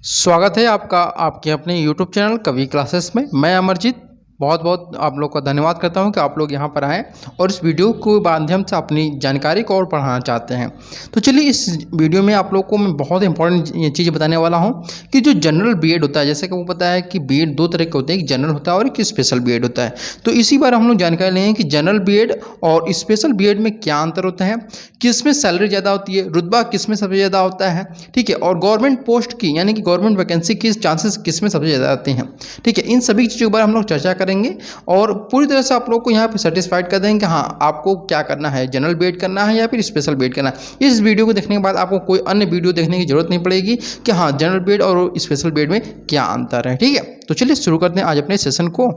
स्वागत है आपका आपके अपने YouTube चैनल कवि क्लासेस में। मैं अमरजीत बहुत बहुत आप लोग का धन्यवाद करता हूं कि आप लोग यहां पर आए और इस वीडियो के माध्यम से अपनी जानकारी को और बढ़ाना चाहते हैं। तो चलिए इस वीडियो में आप लोग को मैं बहुत इंपॉर्टेंट ये चीज़ बताने वाला हूं कि जो जनरल बीएड होता है, जैसे कि वो पता है कि बीएड दो तरह के होते हैं, एक जनरल होता है और एक स्पेशल बीएड होता है। तो इसी बार हम लोग जानकारी लेंगे कि जनरल बीएड और स्पेशल बीएड में क्या अंतर होता है, किस में सैलरी ज़्यादा होती है, रुतबा किस में सबसे ज़्यादा होता है, ठीक है, और गवर्नमेंट पोस्ट की यानी कि गवर्नमेंट वैकेंसी की चांसेस किस में सबसे ज़्यादा आते हैं, ठीक है। इन सभी चीज़ों के बारे में हम लोग चर्चा करेंगे और पूरी तरह से आप लोग को यहाँ पे सेटिस्फाइड कर देंगे कि हाँ आपको क्या करना है, जनरल बीएड करना है या फिर स्पेशल बीएड करना है। इस वीडियो को देखने के बाद आपको कोई अन्य वीडियो देखने की जरूरत नहीं पड़ेगी कि हाँ जनरल बीएड और स्पेशल बीएड में क्या अंतर है, ठीक है। तो चलिए शुरू करते हैं आज अपने सेशन को।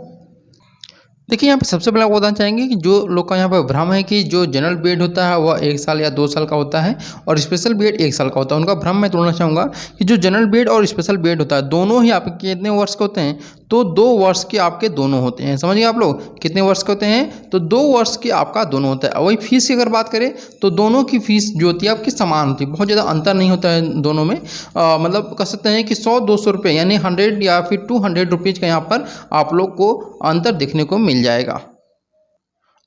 देखिए यहाँ पे सबसे पहले आपको बताना चाहेंगे कि जो लोग का यहाँ पर भ्रम है कि जो जनरल बीएड होता है वह 1 साल या 2 साल का होता है और स्पेशल बीएड 1 साल का होता है, उनका भ्रम मैं तोड़ना चाहूँगा कि जो जनरल बीएड और स्पेशल बीएड होता है दोनों ही आपके कितने वर्ष के होते हैं, तो 2 वर्ष के आपके दोनों होते हैं। समझिए आप लोग कितने वर्ष के होते हैं, तो 2 वर्ष के आपका दोनों होता है। वही फीस की अगर बात करें तो दोनों की फीस जो होती है आपकी समान होती है, बहुत ज़्यादा अंतर नहीं होता है दोनों में। मतलब कह सकते हैं कि 100-200 रुपये यानी 100 या फिर 200 रुपीज़ का यहाँ पर आप लोग को अंतर देखने को मिल जाएगा।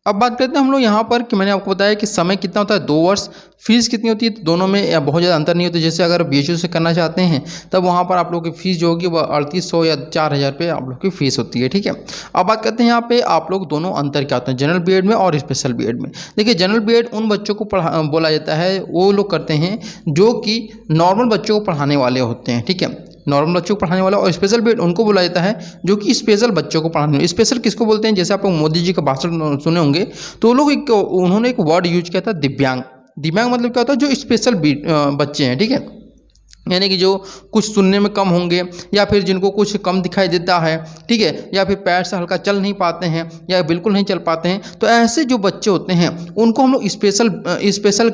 अब बात करते हैं हम लोग यहाँ पर कि मैंने आपको बताया कि समय कितना होता है 2 वर्ष, फीस कितनी होती है, तो दोनों में बहुत ज़्यादा अंतर नहीं होता। जैसे अगर बीएचयू से करना चाहते हैं तब वहाँ पर आप लोग की फ़ीस जो होगी वह 3800 या 4000 रुपये आप लोग की फ़ीस होती है, ठीक है। अब बात करते हैं यहाँ पे आप लोग दोनों अंतर क्या होते हैं जनरल बीएड में और स्पेशल बीएड में। देखिए जनरल बीएड उन बच्चों को बोला जाता है, वो लोग करते हैं जो कि नॉर्मल बच्चों को पढ़ाने वाले होते हैं, ठीक है, नॉर्मल बच्चों को पढ़ाने वाला। और स्पेशल बीएड उनको बोला जाता है जो कि स्पेशल बच्चों को पढ़ाने वाले। स्पेशल किसको बोलते हैं, जैसे आप मोदी जी का भाषण सुने होंगे तो वो लोग उन्होंने एक वर्ड यूज किया था दिव्यांग। दिव्यांग मतलब क्या होता है, जो स्पेशल बच्चे हैं, ठीक है, यानी कि जो कुछ सुनने में कम होंगे या फिर जिनको कुछ कम दिखाई देता है, ठीक है, या फिर पैर से हल्का चल नहीं पाते हैं या बिल्कुल नहीं चल पाते हैं, तो ऐसे जो बच्चे होते हैं उनको हम लोग स्पेशल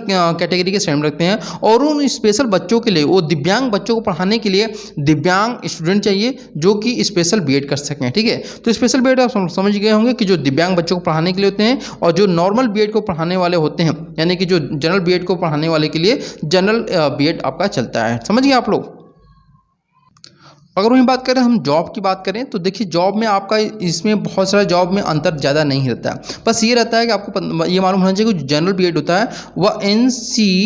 कैटेगरी के श्रेणी में रखते हैं। और उन स्पेशल बच्चों के लिए, वो दिव्यांग बच्चों को पढ़ाने के लिए दिव्यांग स्टूडेंट चाहिए जो कि स्पेशल बीएड कर सकें, ठीक है। तो स्पेशल बीएड आप समझ गए होंगे कि जो दिव्यांग बच्चों को पढ़ाने के लिए होते हैं, और जो नॉर्मल बीएड को पढ़ाने वाले होते हैं यानी कि जो जनरल बीएड को पढ़ाने वाले के लिए जनरल बीएड आपका चलता है। समझिए आप लोग। अगर वहीं बात करें हम जॉब की बात करें तो देखिए जॉब में आपका इसमें बहुत सारा जॉब में अंतर ज़्यादा नहीं रहता है। बस ये रहता है कि आपको ये मालूम होना चाहिए कि जो जनरल बीएड होता है वह NCTE,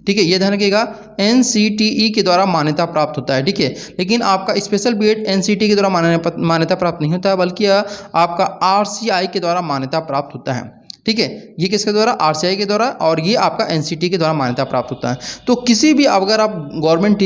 ठीक है, ये ध्यान रखिएगा, NCTE के द्वारा मान्यता प्राप्त होता है, ठीक है। लेकिन आपका स्पेशल बीएड NCTE के द्वारा मान्यता प्राप्त नहीं होता है, बल्कि आपका RCI के द्वारा मान्यता प्राप्त होता है, ठीक है। ये किसके द्वारा, RCI के द्वारा, और ये आपका NCTE के द्वारा मान्यता प्राप्त होता है। तो किसी भी अगर आप गवर्नमेंट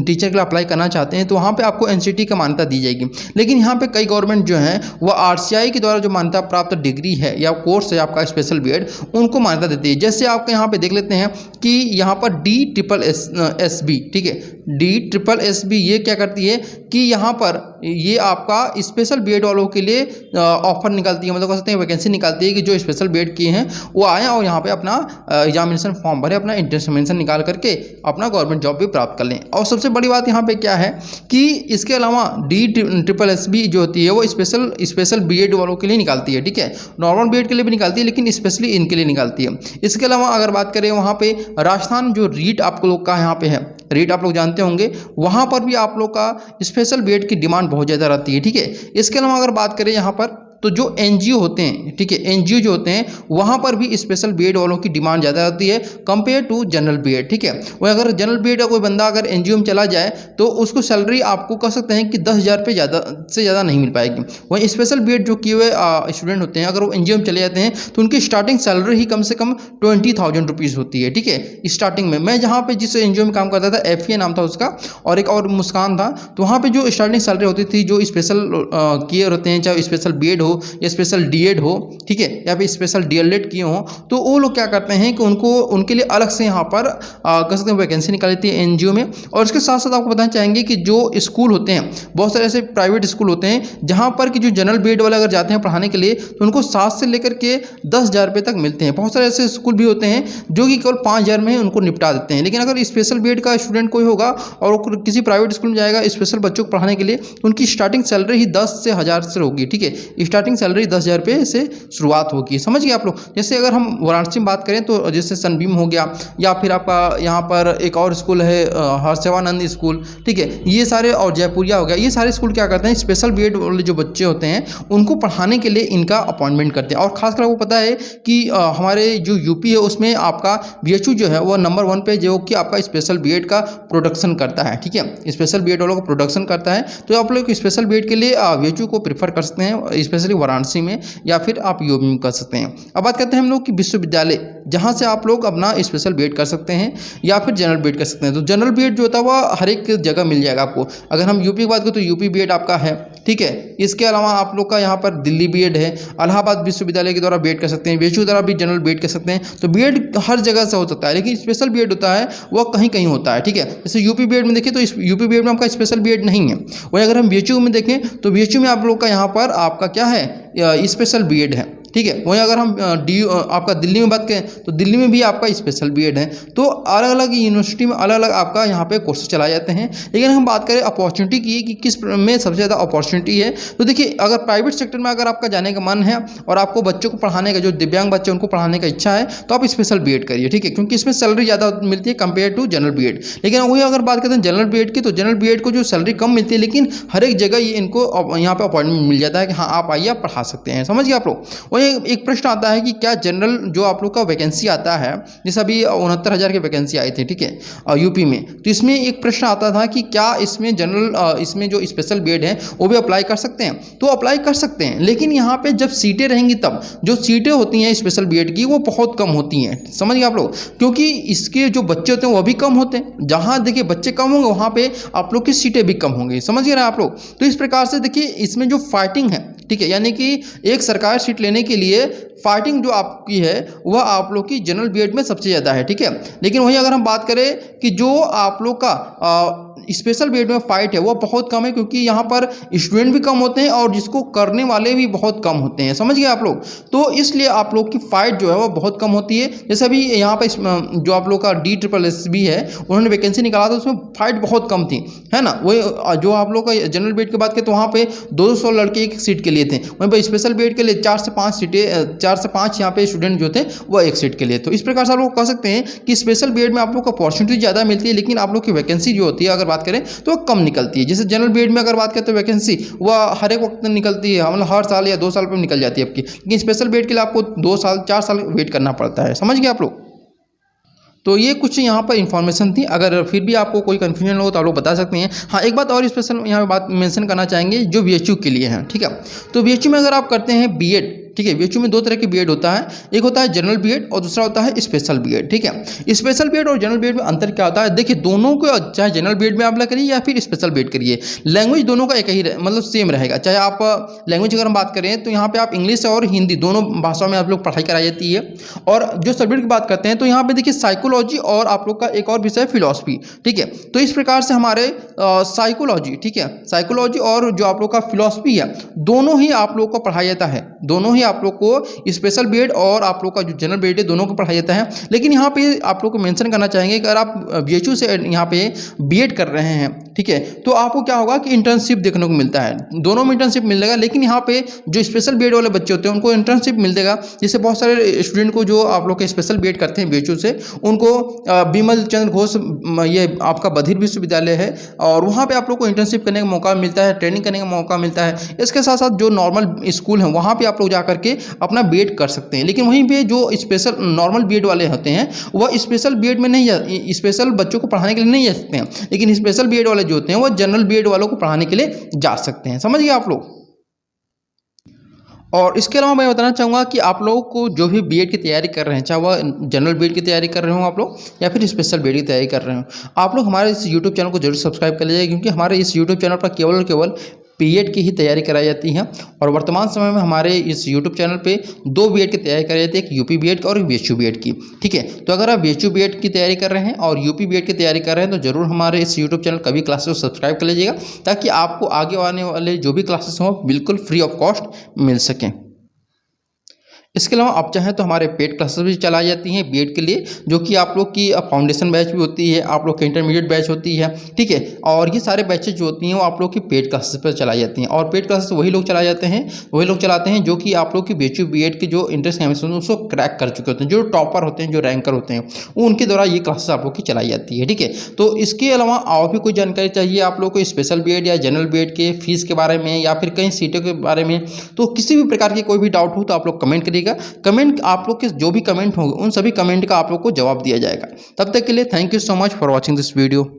टीचर के लिए अप्लाई करना चाहते हैं तो वहाँ पे आपको NCTE की मान्यता दी जाएगी। लेकिन यहाँ पे कई गवर्नमेंट जो है वह RCI के द्वारा जो मान्यता प्राप्त डिग्री है या कोर्स है आपका स्पेशल बीएड, उनको मान्यता देती है। जैसे आपके यहाँ पे देख लेते हैं कि यहाँ पर DSSB, ठीक है, DSSB ये क्या करती है कि यहाँ पर ये आपका स्पेशल बीएड वालों के लिए ऑफर निकालती है, मतलब कह सकते हैं वैकेंसी निकालती है कि जो स्पेशल बीएड किए हैं वो आए और यहाँ पे अपना एग्जामिनेशन फॉर्म भरे, अपना इंटरेस्ट निकाल करके अपना गवर्नमेंट जॉब भी प्राप्त कर लें। और सबसे बड़ी बात यहाँ पे क्या है कि इसके अलावा DSSB जो होती है वो स्पेशल बीएड वालों के लिए निकालती है, ठीक है, नॉर्मल बीएड के लिए भी निकालती है लेकिन स्पेशली इनके लिए निकालती है। इसके अलावा अगर बात करें वहाँ पे राजस्थान जो रीट आप लोग का यहाँ पे है, रीट आप लोग जानते होंगे, वहाँ पर भी आप लोग का स्पेशल बीएड की डिमांड बहुत ज़्यादा रहती है, ठीक है। इसके अलावा अगर बात करें यहाँ पर तो जो NGO होते हैं, ठीक है, NGO जो होते हैं वहाँ पर भी स्पेशल बीएड वालों की डिमांड ज़्यादा रहती है कंपेयर टू जनरल बीएड, ठीक है। वह अगर जनरल बीएड का कोई बंदा अगर NGO में चला जाए तो उसको सैलरी आपको कह सकते हैं कि 10,000 रुपये ज़्यादा नहीं मिल पाएगी। वहीं स्पेशल बीएड जो किए हुए स्टूडेंट होते हैं अगर वो NGO में चले जाते हैं तो उनकी स्टार्टिंग सैलरी ही कम से कम 20,000 रुपीज़ होती है, ठीक है, स्टार्टिंग में। मैं जहाँ पर जिस NGO में काम करता था, FA नाम था उसका, और एक और मुस्कान था, तो वहाँ पर जो स्टार्टिंग सैलरी होती थी जो स्पेशल किए होते हैं, चाहे स्पेशल बीएड हो या स्पेशल डीएड हो, ठीक है, या फिर स्पेशल डीएलएड किए हो, तो वो लोग क्या करते हैं कि उनके लिए अलग से यहाँ पर कह सकते हैं वैकेंसी निकाली थी NGO में। और इसके साथ साथ आपको बताना चाहेंगे कि जो स्कूल होते हैं, बहुत सारे ऐसे प्राइवेट स्कूल होते हैं जहाँ पर कि जो जनरल बीएड वाले अगर जाते हैं पढ़ाने के लिए तो उनको 7 से लेकर के 10,000 रुपये तक मिलते हैं। बहुत सारे ऐसे स्कूल भी होते हैं जो कि केवल 5,000 में उनको निपटा देते हैं। लेकिन अगर स्पेशल बीएड का स्टूडेंट कोई होगा और किसी प्राइवेट स्कूल में जाएगा स्पेशल बच्चों को पढ़ाने के लिए, उनकी स्टार्टिंग सैलरी ही 10 से 1,000 से होगी, ठीक है, स्टार्टिंग स्टार्टिंग सैलरी 10,000 रुपये से शुरुआत होगी। समझ गए आप लोग। जैसे अगर हम वाराणसी में बात करें तो जैसे सनबीम हो गया, या फिर आपका यहाँ पर एक और स्कूल है हर्षवानंद स्कूल, ठीक है, ये सारे, और जयपुरिया हो गया, ये सारे स्कूल क्या करते हैं, स्पेशल बीएड वाले जो बच्चे होते हैं उनको पढ़ाने के लिए इनका अपॉइंटमेंट करते हैं। और खासकर आपको पता है कि हमारे जो यूपी है उसमें आपका बीएचयू जो है वो नंबर 1 पे, जो कि आपका स्पेशल बीएड का प्रोडक्शन करता है, ठीक है, स्पेशल बीएड वालों को प्रोडक्शन करता है। तो आप लोग स्पेशल बीएड के लिए बीएचयू को प्रीफर कर सकते हैं, स्पेशली वाराणसी में, या फिर आप यूपी में कर सकते हैं। अब बात करते हैं हम लोग कि विश्वविद्यालय जहाँ से आप लोग अपना स्पेशल बीएड कर सकते हैं या फिर जनरल बीएड कर सकते हैं। तो जनरल बीएड जो होता है वह हर एक जगह मिल जाएगा आपको। अगर हम यूपी की बात करें तो यूपी बीएड आपका है, ठीक है। इसके अलावा आप लोग का यहाँ पर दिल्ली बीएड है, इलाहाबाद विश्वविद्यालय के द्वारा बीएड कर सकते हैं, बीएचयू द्वारा भी जनरल बीएड कर सकते हैं। तो बीएड हर जगह से हो सकता है, लेकिन स्पेशल बीएड होता है वह कहीं कहीं होता है, ठीक है। जैसे यूपी बीएड में देखिए तो इस यूपी बीएड में आपका स्पेशल बीएड नहीं है। वहीं अगर हम बीएचयू में देखें तो बीएचयू में आप लोग का यहाँ पर आपका क्या है, स्पेशल बीएड है, ठीक है। वहीं अगर हम आपका दिल्ली में बात करें तो दिल्ली में भी आपका स्पेशल बीएड है। तो अलग अलग यूनिवर्सिटी में अलग अलग आपका यहाँ पे कोर्सेज चलाए जाते हैं। लेकिन हम बात करें अपॉर्चुनिटी की कि किस में सबसे ज़्यादा अपॉर्चुनिटी है, तो देखिए अगर प्राइवेट सेक्टर में अगर आपका जाने का मन है और आपको बच्चों को पढ़ाने का, जो दिव्यांग बच्चे उनको पढ़ाने का इच्छा है, तो आप स्पेशल बीएड करिए, ठीक है, क्योंकि इसमें सैलरी ज़्यादा मिलती है कंपेयर टू जनरल बीएड। लेकिन वही अगर बात करते हैं जनरल बीएड की, तो जनरल बीएड को जो सैलरी कम मिलती है, लेकिन हर एक जगह ये इनको यहाँ पर अपॉइंटमेंट मिल जाता है कि हाँ आप आइए, आप पढ़ा सकते हैं। समझ गए आप लोग। वही एक प्रश्न आता है कि क्या जनरल जो आप लोग का वैकेंसी आता है, जैसे अभी 69,000 की वैकेंसी आई थी, ठीक है, यूपी में, तो इसमें एक प्रश्न आता था कि क्या इसमें जनरल इसमें जो स्पेशल बीएड है वो भी अप्लाई कर सकते हैं। तो अप्लाई कर सकते हैं, लेकिन यहाँ पे जब सीटें रहेंगी तब जो सीटें होती हैं स्पेशल बीएड की वो बहुत कम होती हैं। समझ गए आप लोग, क्योंकि इसके जो बच्चे होते हैं वो भी कम होते हैं। जहाँ देखिए बच्चे कम होंगे वहाँ पे आप लोग की सीटें भी कम होंगी। समझ गए आप लोग। तो इस प्रकार से देखिए इसमें जो फाइटिंग है, ठीक है, यानी कि एक सरकारी सीट लेने के लिए फाइटिंग जो आपकी है वह आप लोग की जनरल बीएड में सबसे ज़्यादा है, ठीक है। लेकिन वहीं अगर हम बात करें कि जो आप लोग का स्पेशल बीएड में फाइट है वो बहुत कम है, क्योंकि यहाँ पर स्टूडेंट भी कम होते हैं और जिसको करने वाले भी बहुत कम होते हैं। समझ गए आप लोग। तो इसलिए आप लोग की फाइट जो है वो बहुत कम होती है। जैसे अभी यहाँ पर जो आप लोग का DSSB है उन्होंने वैकेंसी निकाला था, उसमें फाइट बहुत कम थी, है ना। वही जो आप लोग का जनरल बीएड की बात करें तो वहाँ पे 200 लड़के एक सीट के लिए थे, वहीं पर स्पेशल बीएड के लिए 4 से 5 सीटें, 4 से 5 यहाँ पे स्टूडेंट जो थे वो एक सीट के लिए। तो इस प्रकार से आप लोग कह सकते हैं कि स्पेशल बीएड में आप लोग को अपॉर्चुनिटी ज़्यादा मिलती है, लेकिन आप लोग की वैकेंसी जो होती है अगर बात करें तो कम निकलती है। जैसे जनरल बीएड में अगर बात करें तो वैकेंसी वह हर एक वक्त निकलती है, मतलब हर साल या 2 साल पर निकल जाती है आपकी, लेकिन स्पेशल बीएड के लिए आपको 2 साल 4 साल वेट करना पड़ता है। समझ गए आप लोग। तो ये कुछ यहाँ पर इन्फॉर्मेशन थी। अगर फिर भी आपको कोई कन्फ्यूजन हो तो आप लोग बता सकते हैं। हाँ, एक बात और स्पेशल यहाँ पे बात मेंशन करना चाहेंगे जो बीएचयू के लिए है, ठीक है। तो बीएचयू में अगर आप करते हैं बीएड, ठीक है, बीएचयू में 2 तरह की बीएड होता है, एक होता है जनरल बीएड और दूसरा होता है स्पेशल बीएड, ठीक है। स्पेशल बीएड और जनरल बीएड में अंतर क्या होता है, देखिए दोनों को चाहे जनरल बीएड में आप अप्लाई करिए या फिर स्पेशल बीएड करिए, लैंग्वेज दोनों का एक ही मतलब सेम रहेगा। चाहे आप लैंग्वेज अगर हम बात करें तो यहाँ पे आप इंग्लिश और हिंदी दोनों भाषाओं में आप लोग पढ़ाई कराई जाती है। और जो सब्जेक्ट की बात करते हैं तो यहाँ पे देखिए साइकोलॉजी और आप लोग का एक और विषय फिलॉसफी, ठीक है। तो इस प्रकार से हमारे साइकोलॉजी, ठीक है, साइकोलॉजी और जो आप लोग का फिलॉसफी है दोनों ही आप लोग को पढ़ाया जाता है, दोनों ही आप लोग को स्पेशल बीएड और आप लोग का जो जनरल बीएड है दोनों को पढ़ाया जाता है। लेकिन यहाँ पे आप लोग को मेंशन करना चाहेंगे कि अगर आप बीएचयू से यहाँ पे बीएड कर रहे हैं, ठीक है, तो आपको क्या होगा कि इंटर्नशिप देखने को मिलता है, दोनों में इंटर्नशिप मिलेगा। लेकिन यहाँ पे जो स्पेशल बीएड वाले बच्चे होते हैं उनको इंटर्नशिप मिलेगा। जैसे बहुत सारे स्टूडेंट को जो आप लोग के स्पेशल बीएड करते हैं बीएचयू से, उनको बिमल चंद्र घोष ये आपका बधिर विश्वविद्यालय है और वहाँ पे आप लोग को इंटर्नशिप करने का मौका मिलता है, ट्रेनिंग करने का मौका मिलता है। इसके साथ साथ जो नॉर्मल स्कूल हैं वहाँ पे आप लोग जा करके अपना बीएड कर सकते हैं। लेकिन वहीं पे जो स्पेशल नॉर्मल बीएड वाले होते हैं वह स्पेशल बीएड में नहीं, स्पेशल बच्चों को पढ़ाने के लिए नहीं जा सकते हैं, लेकिन स्पेशल बीएड वाले जो होते हैं वो जनरल बीएड वालों को पढ़ाने के लिए जा सकते हैं। समझ गए आप लोग। और इसके अलावा मैं बताना चाहूँगा कि आप लोगों को जो भी बीएड की तैयारी कर रहे हैं, चाहे वह जनरल बीएड की तैयारी कर रहे हो आप लोग या फिर स्पेशल बीएड की तैयारी कर रहे हो, आप लोग हमारे इस यूट्यूब चैनल को जरूर सब्सक्राइब कर लीजिए, क्योंकि हमारे इस यूट्यूब चैनल पर केवल और केवल बीएड की ही तैयारी कराई जाती है। और वर्तमान समय में हमारे इस यूट्यूब चैनल पे 2 बीएड की तैयारी कराई जाती है, एक यूपी बीएड और एक बीएचयू बीएड की, ठीक है। तो अगर आप बीएचयू बीएड की तैयारी कर रहे हैं और यूपी बीएड की तैयारी कर रहे हैं तो जरूर हमारे इस यूट्यूब चैनल कभी क्लासेस को सब्सक्राइब कर लीजिएगा, ताकि आपको आगे आने वाले जो भी क्लासेस हों बिल्कुल फ्री ऑफ कॉस्ट मिल सकें। इसके अलावा आप चाहें तो हमारे पेड क्लासेस भी चलाई जाती हैं बीएड के लिए, जो कि आप लोग की फाउंडेशन बैच भी होती है, आप लोग की इंटरमीडिएट बैच होती है, ठीक है। और ये सारे बैचेज जो होती हैं वो आप लोग की पेड क्लासेस पर चलाई जाती हैं, और पेड क्लासेस वही लोग चलाए जाते हैं, वही लोग चलाते हैं जो कि आप लोग की बीएचयू बीएड के जो इंट्रेंस एग्जामिनेशन उसको क्रैक कर चुके होते हैं, जो टॉपर होते हैं, जो रैंकर होते हैं, वो उनके द्वारा ये क्लासेस आप लोग की चलाई जाती है, ठीक है। तो इसके अलावा और भी कोई जानकारी चाहिए आप लोग को स्पेशल बीएड या जनरल बीएड के फीस के बारे में या फिर कई सीटों के बारे में, तो किसी भी प्रकार की कोई भी डाउट हो तो आप लोग कमेंट करिएगा। कमेंट आप लोग के जो भी कमेंट होंगे उन सभी कमेंट का आप लोग को जवाब दिया जाएगा। तब तक के लिए thank you so much for watching this video.